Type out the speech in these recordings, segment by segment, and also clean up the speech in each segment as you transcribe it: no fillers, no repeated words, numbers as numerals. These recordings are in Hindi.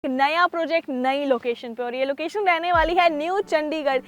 नया प्रोजेक्ट नई लोकेशन पे, और ये लोकेशन रहने वाली है न्यू चंडीगढ़,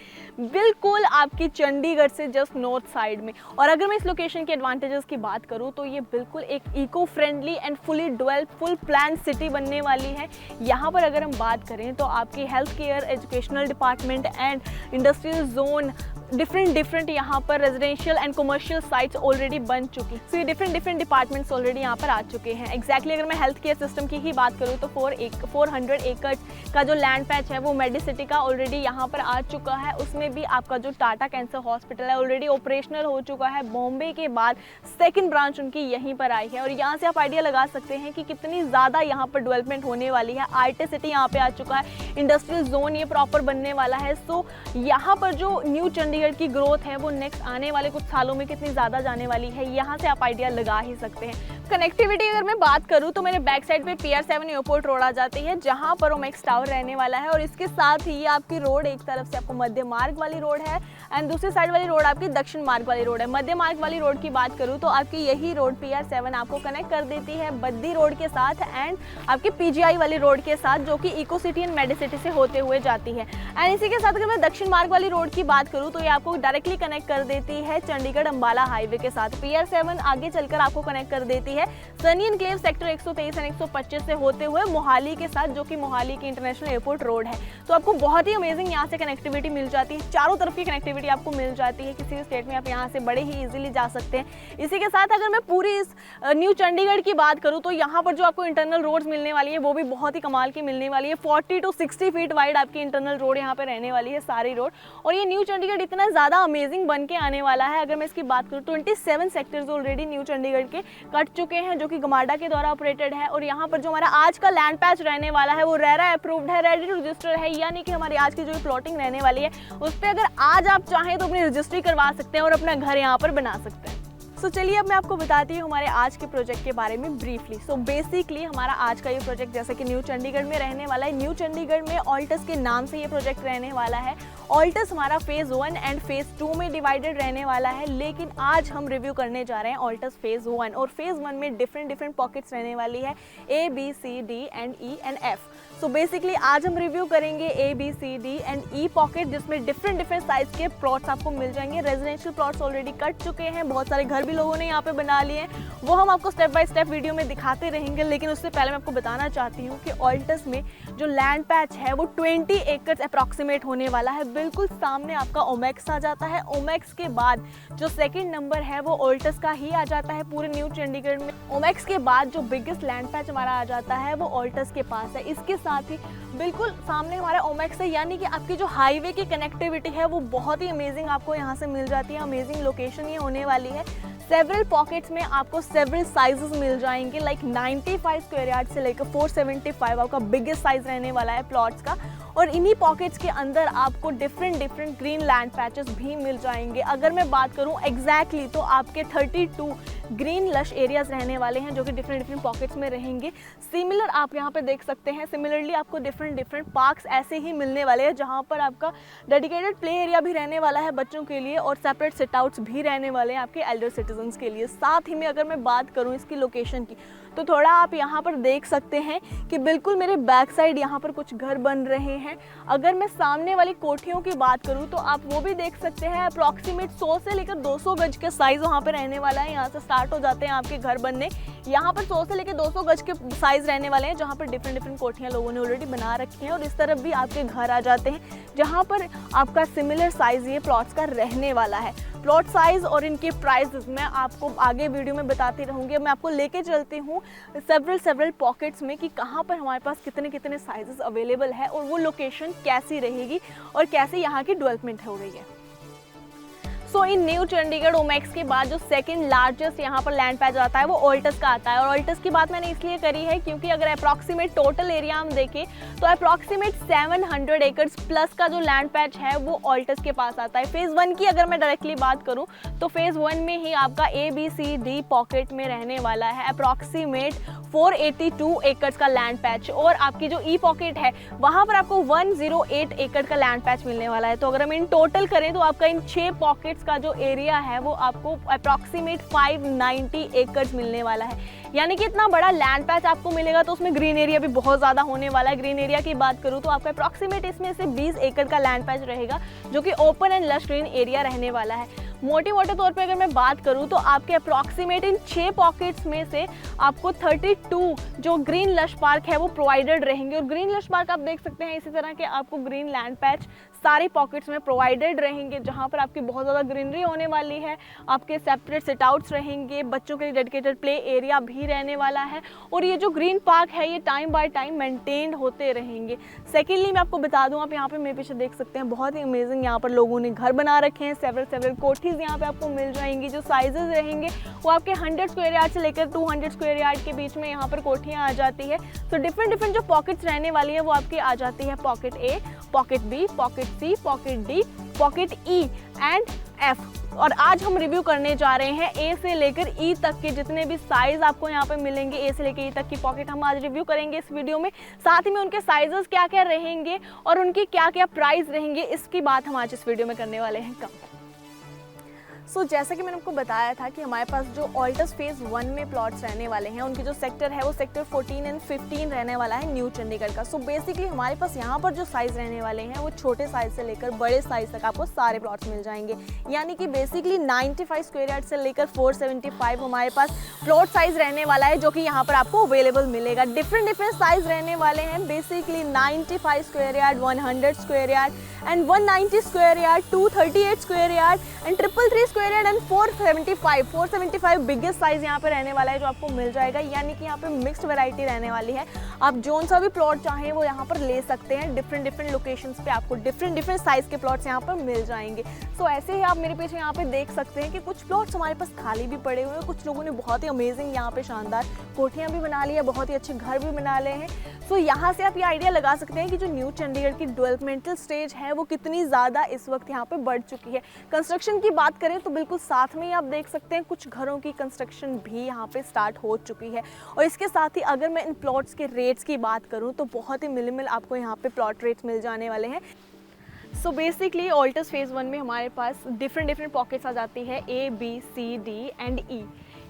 बिल्कुल आपकी चंडीगढ़ से जस्ट नॉर्थ साइड में। और अगर मैं इस लोकेशन के एडवांटेजेस की बात करूँ तो ये बिल्कुल एक eco friendly and fully developed full plan city बनने वाली है। यहाँ पर अगर हम बात करें तो आपकी health care, educational department and industrial zone, different यहाँ पर residential and commercial sites already बन चुकी। सो ये डिफरेंट डिपार्टमेंट्स ऑलरेडी यहाँ पर आ चुके हैं। एग्जैक्टली अगर मैं हेल्थ केयर सिस्टम की ही बात करूँ तो 400 एकड़ का जो लैंड पैच है वो मेडिसिटी का ऑलरेडी यहाँ पर आ चुका है। उसमें भी आपका जो टाटा कैंसर हॉस्पिटल है ऑलरेडी ऑपरेशनल हो चुका है। बॉम्बे के बाद सेकेंड ब्रांच उनकी यहीं पर आई है, और यहाँ से आप आइडिया लगा सकते हैं कि कितनी ज़्यादा यहाँ पर डेवलपमेंट होने वाली है। आईटी सिटी यहाँ पे आ चुका है, इंडस्ट्रियल जोन ये प्रॉपर बनने वाला है। सो यहाँ पर जो न्यू चंडीगढ़ की ग्रोथ है वो नेक्स्ट आने वाले कुछ सालों में कितनी ज़्यादा जाने वाली है, यहाँ से आप आइडिया लगा ही सकते हैं। कनेक्टिविटी अगर मैं बात करूँ तो मेरे बैक साइड पे PR7 एयरपोर्ट रोड आ जाती है, जहाँ पर ओमेक्स टावर रहने वाला है। और इसके साथ ही आपकी रोड एक तरफ से आपको मध्य मार्ग वाली रोड है एंड दूसरी साइड वाली रोड आपकी दक्षिण मार्ग वाली रोड है। मध्य मार्ग वाली रोड की बात करूँ तो आपकी यही रोड PR7 आपको कनेक्ट कर देती है बद्दी रोड के साथ एंड आपकी PGI वाली रोड के साथ, जो कि इको सिटी एंड मेडिसिटी से होते हुए जाती है। एंड इसी के साथ अगर मैं दक्षिण मार्ग वाली रोड की बात करूँ तो ये आपको डायरेक्टली कनेक्ट कर देती है चंडीगढ़ अंबाला हाईवे के साथ। PR7 आगे चलकर आपको कनेक्ट कर देती है सनी एनक्लेव सेक्टर 123 एंड 125 से होते हुए मोहाली के साथ, जो कि मोहाली की इंटरनेशनल एयरपोर्ट रोड है। तो आपको बहुत ही अमेजिंग यहाँ से कनेक्टिविटी मिल जाती है, चारों तरफ की कनेक्टिविटी आपको मिल जाती है। किसी भी स्टेट में आप यहाँ से बड़े ही इजीली जा सकते हैं। इसी के साथ अगर मैं पूरी इस न्यू चंडीगढ़ की बात करूँ तो यहाँ पर जो आपको इंटरनल रोड्स मिलने वाली है वो भी बहुत ही कमाल की मिलने वाली है। 40 to 60 फीट वाइड आपकी इंटरनल रोड यहाँ पे रहने वाली है, सारी रोड। और ये न्यू चंडीगढ़ इतना ज़्यादा अमेजिंग बन के आने वाला है। अगर मैं इसकी बात करूँ 27 सेक्टर्स ऑलरेडी न्यू चंडीगढ़ के कट चुके हैं, जो कि गमाडा के द्वारा ऑपरेटेड है। और यहाँ पर जो हमारा आज का लैंड पैच रहने वाला है वो रेरा अप्रूव्ड है, रेडी टू रजिस्टर है, यानी कि हमारी आज की जो प्लॉटिंग रहने वाली है उस पर अगर आज आप चाहें तो अपनी रजिस्ट्री करवा सकते हैं और अपना घर यहाँ पर बना सकते हैं। सो चलिए अब मैं आपको बताती हूँ हमारे आज के प्रोजेक्ट के बारे में ब्रीफली। सो बेसिकली हमारा आज का ये प्रोजेक्ट जैसे कि न्यू चंडीगढ़ में रहने वाला है। न्यू चंडीगढ़ में ऑल्टस के नाम से ये प्रोजेक्ट रहने वाला है। ऑल्टस हमारा फेज़ 1 एंड फेज़ 2 में डिवाइडेड रहने वाला है, लेकिन आज हम रिव्यू करने जा रहे हैं ऑल्टस फेज़ 1। और फेज़ 1 में डिफरेंट पॉकेट्स रहने वाली है, A, B, C, D and E and F। So basically आज हम रिव्यू करेंगे A, B, C, D and E pocket, जिसमें डिफरेंट साइज के प्लॉट्स आपको मिल जाएंगे। रेजिडेंशियल प्लॉट्स ऑलरेडी कट चुके हैं, बहुत सारे घर भी लोगों ने यहाँ पे बना लिए हैं, वो हम आपको स्टेप बाय स्टेप वीडियो में दिखाते रहेंगे। लेकिन उससे पहले मैं आपको बताना चाहती हूँ कि ऑल्टस में जो लैंड पैच है वो 20 एकड़ अप्रॉक्सीमेट होने वाला है। बिल्कुल सामने आपका ओमेक्स आ जाता है। ओमेक्स के बाद जो सेकेंड नंबर है वो ऑल्टस का ही आ जाता है पूरे न्यू चंडीगढ़ में। ओमेक्स के बाद जो बिगेस्ट लैंड पैच हमारा आ जाता है वो ऑल्टस के पास है। इसके साथ ही बिल्कुल सामने हमारा ओमेक्स है, यानी कि आपकी जो हाईवे की कनेक्टिविटी है वो बहुत ही अमेजिंग आपको यहाँ से मिल जाती है। अमेजिंग लोकेशन ये होने वाली है। सेवरल पॉकेट्स में आपको सेवरल साइजेस मिल जाएंगे, लाइक 95 स्क्वायर यार्ड से लेकर 475 आपका बिगेस्ट साइज रहने वाला है प्लॉट्स का। और इन्हीं पॉकेट्स के अंदर आपको डिफरेंट ग्रीन लैंड पैचेस भी मिल जाएंगे। अगर मैं बात करूं एग्जैक्टली तो आपके 32 ग्रीन लश एरियाज रहने वाले हैं, जो कि डिफरेंट पॉकेट्स में रहेंगे। सिमिलर आप यहाँ पे देख सकते हैं, सिमिलरली आपको डिफरेंट पार्क्स ऐसे ही मिलने वाले हैं, जहाँ पर आपका डेडिकेटेड प्ले एरिया भी रहने वाला है बच्चों के लिए, और सेपरेट सिट आउट्स भी रहने वाले हैं आपके एल्डर सिटीजन्स के लिए। साथ ही में अगर मैं बात करूँ इसकी लोकेशन की तो थोड़ा आप यहाँ पर देख सकते हैं कि बिल्कुल मेरे बैक साइड यहाँ पर कुछ घर बन रहे हैं। अगर मैं सामने वाली कोठियों की बात करूँ तो आप वो भी देख सकते हैं। अप्रॉक्सीमेट 100 से लेकर 200 गज के साइज़ वहाँ पे रहने वाला है। यहाँ से स्टार्ट हो जाते हैं आपके घर बनने। यहाँ पर 100 से लेकर 200 गज के साइज़ रहने वाले हैं, जहाँ पर डिफरेंट कोठियाँ लोगों ने ऑलरेडी बना रखी हैं। और इस तरफ भी आपके घर आ जाते हैं, जहाँ पर आपका सिमिलर साइज़ ये प्लॉट्स का रहने वाला है। प्लॉट साइज़ और इनके प्राइसेस मैं आपको आगे वीडियो में बताती रहूँगी। मैं आपको लेके चलती हूँ सेवरल पॉकेट्स में कि कहाँ पर हमारे पास कितने साइजेस अवेलेबल है और वो लोकेशन कैसी रहेगी और कैसे यहाँ की डेवलपमेंट हो रही है। सो इन न्यू चंडीगढ़ ओमेक्स के बाद जो सेकंड लार्जेस्ट यहाँ पर लैंड पैच आता है वो ऑल्टस का आता है। और ऑल्टस की बात मैंने इसलिए करी है क्योंकि अगर अप्रॉक्सीमेट टोटल एरिया हम देखें तो अप्रॉक्सीमेट 700 एकर्स प्लस का जो लैंड पैच है वो ऑल्टस के पास आता है। फेज़ 1 की अगर मैं डायरेक्टली बात करूँ तो फेज़ 1 में ही आपका A, B, C, D pocket में रहने वाला है अप्रॉक्सीमेट 482 एकड़ का लैंड पैच। और आपकी जो ई पॉकेट है वहाँ पर आपको 108 एकड़ का लैंड पैच मिलने वाला है। तो अगर हम इन टोटल करें तो आपका इन 6 पॉकेट्स प्लॉट्स का जो एरिया है वो आपको अप्रॉक्सीमेट 590 एकड़ मिलने वाला है, यानी कि इतना बड़ा लैंड पैच आपको मिलेगा। तो उसमें ग्रीन एरिया भी बहुत ज़्यादा होने वाला है। ग्रीन एरिया की बात करूँ तो आपका अप्रॉक्सीमेट इसमें से 20 एकड़ का लैंड पैच रहेगा, जो कि open and lush green area रहने वाला है। मोटे तौर पे अगर मैं बात करूं तो आपके अप्रॉक्सीमेट इन 6 पॉकेट्स में से आपको 32 जो ग्रीन लश पार्क है वो प्रोवाइडेड रहेंगे। और ग्रीन लश पार्क आप देख सकते हैं इसी तरह के आपको ग्रीन लैंड पैच सारे पॉकेट्स में प्रोवाइडेड रहेंगे, जहां पर आपकी बहुत ज़्यादा ग्रीनरी होने वाली है। आपके सेपरेट सिट आउट्स रहेंगे, बच्चों के लिए डेडिकेटेड प्ले एरिया भी रहने वाला है। और ये जो ग्रीन पार्क है ये टाइम बाय टाइम मेंटेन्ड होते रहेंगे। सेकेंडली मैं आपको बता दूं, आप यहाँ पे मेरे पीछे देख सकते हैं बहुत ही अमेजिंग यहाँ पर लोगों ने घर बना रखे हैं। सेवरल कोठीज यहाँ पे आपको मिल जाएंगी। जो साइजेस रहेंगे वो आपके 100 स्क्वायर यार्ड से लेकर 200 स्क्वायर यार्ड के बीच में यहाँ पर कोठियाँ आ जाती है। तो डिफरेंट जो पॉकेट्स रहने वाली है वो आपकी आ जाती है pocket A, pocket B, pocket C, pocket D, pocket E and F. और आज हम रिव्यू करने जा रहे हैं ए से लेकर ई तक के जितने भी साइज आपको यहाँ पे मिलेंगे। ए से लेकर ई तक की पॉकेट हम आज रिव्यू करेंगे इस वीडियो में। साथ ही में उनके साइजेस क्या क्या रहेंगे और उनकी क्या क्या प्राइस रहेंगे, इसकी बात हम आज इस वीडियो में करने वाले हैं। जैसा कि मैंने आपको बताया था कि हमारे पास जो ऑल्टस फेज़ 1 में प्लॉट्स रहने वाले हैं, उनकी जो सेक्टर है वो सेक्टर 14 एंड 15 रहने वाला है न्यू चंडीगढ़ का। बेसिकली हमारे पास यहाँ पर जो साइज़ रहने वाले हैं वो छोटे साइज़ से लेकर बड़े साइज़ तक आपको सारे प्लॉट्स मिल जाएंगे। यानी कि बेसिकली 95 स्क्वायर यार्ड से लेकर 475 हमारे पास प्लॉट साइज़ रहने वाला है, जो कि यहाँ पर आपको अवेलेबल मिलेगा। डिफरेंट साइज़ रहने वाले हैं। Basically 95 square yard, 100 square yard and 190 square yard, 238 square yard and 333 square yard and 475 biggest size यहाँ पे रहने वाला है जो आपको मिल जाएगा। यानी कि यहाँ पे मिक्स्ड वैरायटी रहने वाली है। आप जोन सा भी प्लॉट चाहें वो यहाँ पर ले सकते हैं। डिफरेंट लोकेशंस पे आपको डिफरेंट साइज के प्लॉट्स यहाँ पर मिल जाएंगे। ऐसे ही आप मेरे पीछे यहाँ पे देख सकते हैं कि कुछ प्लॉट्स हमारे पास खाली भी पड़े हुए हैं। कुछ लोगों ने बहुत ही अमेजिंग यहाँ पे शानदार कोठियाँ भी बना ली है, बहुत ही अच्छे घर भी बना लिए हैं। यहाँ से आप ये आइडिया लगा सकते हैं कि जो न्यू चंडीगढ़ की डेवलपमेंटल स्टेज है वो कितनी ज़्यादा इस वक्त यहाँ पे बढ़ चुकी है। कंस्ट्रक्शन की बात करें तो बिल्कुल साथ में ही आप देख सकते हैं कुछ घरों की कंस्ट्रक्शन भी यहाँ पे स्टार्ट हो चुकी है। और इसके साथ ही अगर मैं इन प्लॉट्स के रेट्स की बात करूँ तो बहुत ही मिनिमल आपको यहाँ पे प्लॉट रेट्स मिल जाने वाले हैं। बेसिकली ऑल्टस फेज़ 1 में हमारे पास डिफरेंट पॉकेट्स आ जाती है ए, बी, सी, डी एंड ई।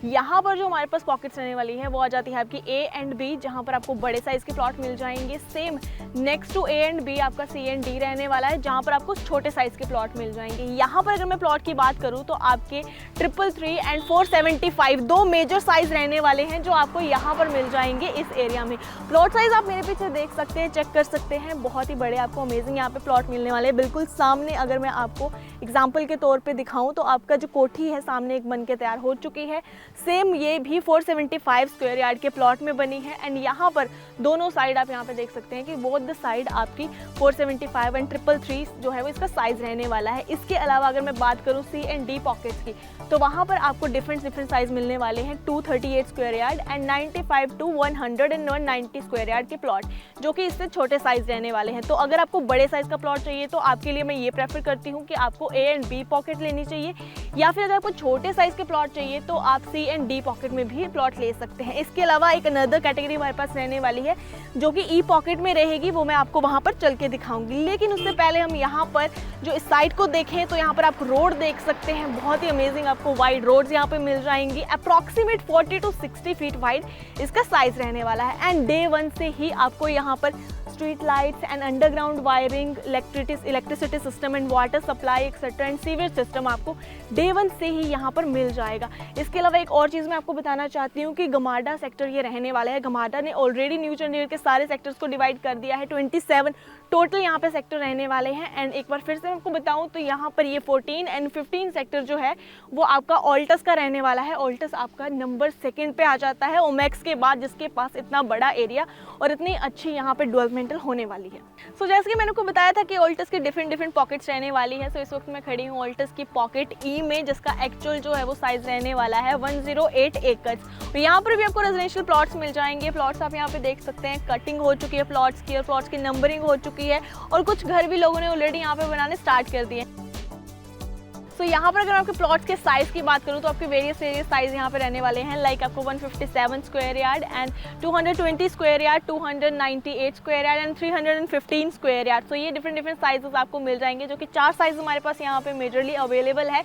यहाँ पर जो हमारे पास पॉकेट्स रहने वाली है वो आ जाती है आपकी ए एंड बी, जहाँ पर आपको बड़े साइज़ के प्लॉट मिल जाएंगे। Same next to A and B आपका सी एंड डी रहने वाला है, जहाँ पर आपको छोटे साइज़ के प्लॉट मिल जाएंगे। यहाँ पर अगर मैं प्लॉट की बात करूँ तो आपके 333 एंड 475 दो मेजर साइज़ रहने वाले हैं जो आपको यहाँ पर मिल जाएंगे इस एरिया में। प्लॉट साइज़ आप मेरे पीछे देख सकते हैं, चेक कर सकते हैं, बहुत ही बड़े आपको अमेजिंग यहाँ पे प्लॉट मिलने वाले हैं। बिल्कुल सामने अगर मैं आपको एग्जाम्पल के तौर पर दिखाऊँ तो आपका जो कोठी है सामने एक बन के तैयार हो चुकी है। सेम ये भी 475 स्क्वायर यार्ड के प्लॉट में बनी है। एंड यहाँ पर दोनों साइड आप यहाँ पे देख सकते हैं कि बोथ द साइड आपकी 475 एंड 333 जो है वो इसका साइज रहने वाला है। इसके अलावा अगर मैं बात करूँ सी एंड डी पॉकेट्स की तो वहाँ पर आपको डिफरेंट साइज मिलने वाले हैं। 238 square yard and 95 to 100 and 190 square yard के प्लॉट, जो कि इससे छोटे साइज रहने वाले हैं। तो अगर आपको बड़े साइज का प्लॉट चाहिए तो आपके लिए मैं ये प्रेफर करती हूँ कि आपको ए एंड बी पॉकेट लेनी चाहिए, या फिर अगर आपको छोटे साइज के प्लॉट चाहिए तो आप सी एंड डी पॉकेट में भी प्लॉट ले सकते हैं। इसके अलावा एक अनदर कैटेगरी हमारे पास रहने वाली है जो कि ई पॉकेट में रहेगी, वो मैं आपको वहां पर चल के दिखाऊंगी। लेकिन उससे पहले हम यहाँ पर जो इस साइड को देखें तो यहाँ पर आप रोड देख सकते हैं, बहुत ही अमेजिंग आपको वाइड रोड्स यहाँ पे मिल जाएंगी। अप्रॉक्सीमेट 40 टू 60 फीट वाइड इसका साइज रहने वाला है। एंड डे 1 से ही आपको यहाँ पर street lights and underground wiring, electricity system and water supply etcetera and sewage system आपको डे 1 से ही यहाँ पर मिल जाएगा। इसके अलावा एक और चीज़ मैं आपको बताना चाहती हूँ कि गमाडा सेक्टर ये रहने वाला है। गमाडा ने ऑलरेडी न्यू चंडीगढ़ के सारे सेक्टर्स को डिवाइड कर दिया है। 27 टोटल यहाँ पे सेक्टर रहने वाले हैं। एंड एक बार फिर से मैं आपको बताऊँ तो यहाँ पर ये 14 एंड 15 सेक्टर जो है वो आपका ऑल्टस का रहने वाला है। ऑल्टस आपका नंबर 2 पे आ जाता है ओमेक्स के बाद, जिसके पास इतना बड़ा एरिया और इतनी अच्छी यहाँ पे डेवलपमेंटल होने वाली है। जैसे कि मैंने आपको बताया था कि ऑल्टस के डिफरेंट पॉकेट्स रहने वाली है। इस वक्त मैं खड़ी हूँ ऑल्टस की पॉकेट ई में, जिसका एक्चुअल जो है वो साइज रहने वाला है 108 एकड़। यहाँ पर भी आपको रेजिडेंशियल प्लॉट्स मिल जाएंगे। प्लॉट्स आप यहाँ पे देख सकते हैं, कटिंग हो चुकी है प्लॉट्स की और प्लॉट्स की नंबरिंग हो चुकी है और कुछ घर भी लोगों ने ऑलरेडी यहाँ पे बनाने स्टार्ट कर दिए। सो यहाँ पर अगर मैं आपके प्लॉट्स के साइज़ की बात करूँ तो आपके वेरियस साइज़ यहाँ पे रहने वाले हैं। लाइक आपको 157 square yard and 220 square yard, 298 square yard and 315 square yard. So ये डिफरेंट साइजेस आपको मिल जाएंगे, जो कि 4 साइज हमारे पास यहाँ पे मेजरली अवेलेबल है।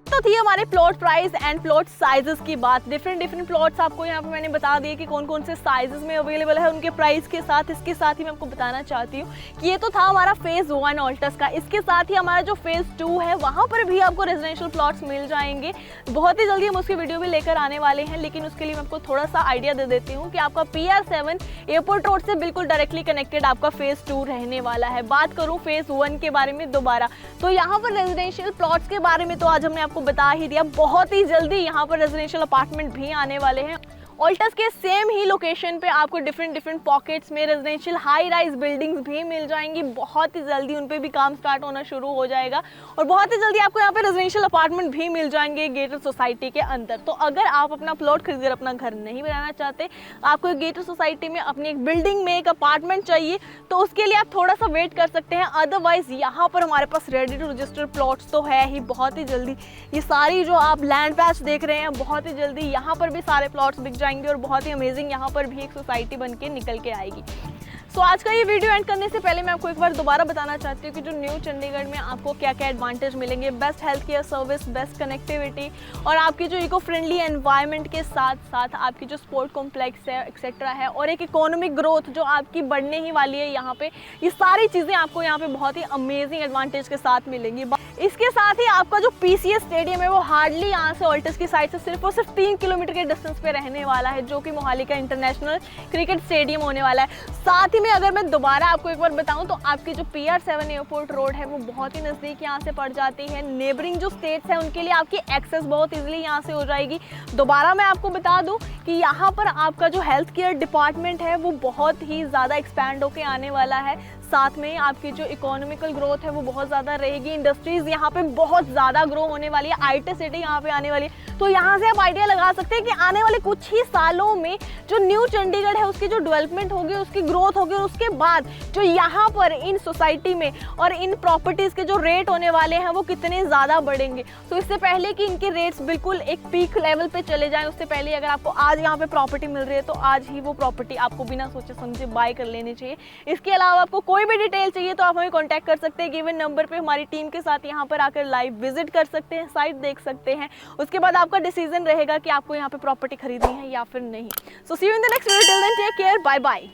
तो थी हमारे plot price and plot sizes की बात। डिफरेंट प्लॉट्स आपको यहाँ पे मैंने बता दिए कि कौन कौन से साइजेस में अवेलेबल है उनके प्राइस के साथ। इसके साथ ही मैं आपको बताना चाहती हूँ कि ये तो था हमारा फेज़ 1 ऑल्टस का। इसके साथ ही हमारा जो फेज़ 2 है वहाँ पर भी आपको रेजिडेंशियल प्लॉट्स मिल जाएंगे। बहुत ही जल्दी हम उसकी वीडियो भी लेकर आने वाले हैं, लेकिन उसके लिए मैं आपको थोड़ा सा आइडिया दे देती हूँ कि आपका PR7 एयरपोर्ट रोड से बिल्कुल डायरेक्टली कनेक्टेड आपका फेज़ 2 रहने वाला है। बात करूँ फेज़ 1 के बारे में दोबारा, तो यहाँ पर रेजिडेंशियल प्लॉट्स के बारे में तो आज हमने आपको बता ही दिया। बहुत ही जल्दी यहाँ पर रेजिडेंशियल अपार्टमेंट भी आने वाले हैं। ऑल्टस के सेम ही लोकेशन पे आपको डिफरेंट पॉकेट्स में रेजिडेंशियल हाई राइज बिल्डिंग्स भी मिल जाएंगी। बहुत ही जल्दी उन पे भी काम स्टार्ट होना शुरू हो जाएगा और बहुत ही जल्दी आपको यहाँ पे रेजिडेंशियल अपार्टमेंट भी मिल जाएंगे गेटेड सोसाइटी के अंदर। तो अगर आप अपना प्लॉट खरीदकर अपना घर नहीं बनाना चाहते, आपको गेटेड सोसाइटी में अपनी एक बिल्डिंग में एक अपार्टमेंट चाहिए, तो उसके लिए आप थोड़ा सा वेट कर सकते हैं। अदरवाइज यहाँ पर हमारे पास रेडी टू रजिस्टर प्लॉट्स तो है ही। बहुत ही जल्दी ये सारी जो आप लैंड पैच देख रहे हैं, बहुत ही जल्दी यहाँ पर भी सारे प्लॉट्स बिक जाएंगे और बहुत ही अमेजिंग यहाँ पर भी एक सोसाइटी बन के निकल के आएगी। तो आज का ये वीडियो एंड करने से पहले मैं आपको एक बार दोबारा बताना चाहती हूँ कि जो न्यू चंडीगढ़ में आपको क्या क्या एडवांटेज मिलेंगे। Best health care service, best connectivity और आपकी जो इको फ्रेंडली एनवायरनमेंट के साथ साथ आपकी जो स्पोर्ट कॉम्प्लेक्स है एक्सेट्रा है और एक इकोनॉमिक ग्रोथ जो आपकी बढ़ने ही वाली है यहाँ पे, ये सारी चीज़ें आपको यहाँ पे बहुत ही अमेजिंग एडवांटेज के साथ मिलेंगी। इसके साथ ही आपका जो PCS स्टेडियम है वो हार्डली यहाँ से ऑल्टस की साइड से सिर्फ और सिर्फ 3 किलोमीटर के डिस्टेंस पे रहने वाला है, जो कि मोहाली का इंटरनेशनल क्रिकेट स्टेडियम होने वाला है। साथ ही में अगर मैं दोबारा आपको एक बार बताऊं तो आपकी जो PR7 एयरपोर्ट रोड है वो बहुत ही नज़दीक यहाँ से पड़ जाती है। नेबरिंग जो स्टेट्स हैं उनके लिए आपकी एक्सेस बहुत ईजिली यहाँ से हो जाएगी। दोबारा मैं आपको बता दूं कि यहाँ पर आपका जो हेल्थ केयर डिपार्टमेंट है वो बहुत ही ज़्यादा एक्सपैंड होकर आने वाला है। साथ में आपकी जो इकोनॉमिकल ग्रोथ है वो बहुत ज़्यादा रहेगी। इंडस्ट्रीज़ यहाँ पे बहुत ज़्यादा ग्रो होने वाली है। IT सिटी यहाँ पे आने वाली है। तो यहाँ से आप आइडिया लगा सकते हैं कि आने वाले कुछ ही सालों में जो न्यू चंडीगढ़ है उसकी जो डेवलपमेंट होगी, उसकी ग्रोथ होगी और उसके बाद जो यहाँ पर इन सोसाइटी में और इन प्रॉपर्टीज़ के जो रेट होने वाले हैं वो कितने ज़्यादा बढ़ेंगे। तो इससे पहले कि इनके रेट्स बिल्कुल एक पीक लेवल पे चले जाएं, उससे पहले अगर आपको आज यहाँ पे प्रॉपर्टी मिल रही है तो आज ही वो प्रॉपर्टी आपको बिना सोचे समझे बाय कर लेनी चाहिए। इसके अलावा आपको कोई भी डिटेल चाहिए तो आप हमें कॉन्टैक्ट कर सकते हैं गिवन नंबर पे। हमारी टीम के साथ यहाँ पर आकर लाइव विजिट कर सकते हैं, साइट देख सकते हैं। उसके बाद आपका डिसीजन रहेगा कि आपको यहाँ पे प्रॉपर्टी खरीदनी है या फिर नहीं। So see you in the next video, till then take care, bye bye.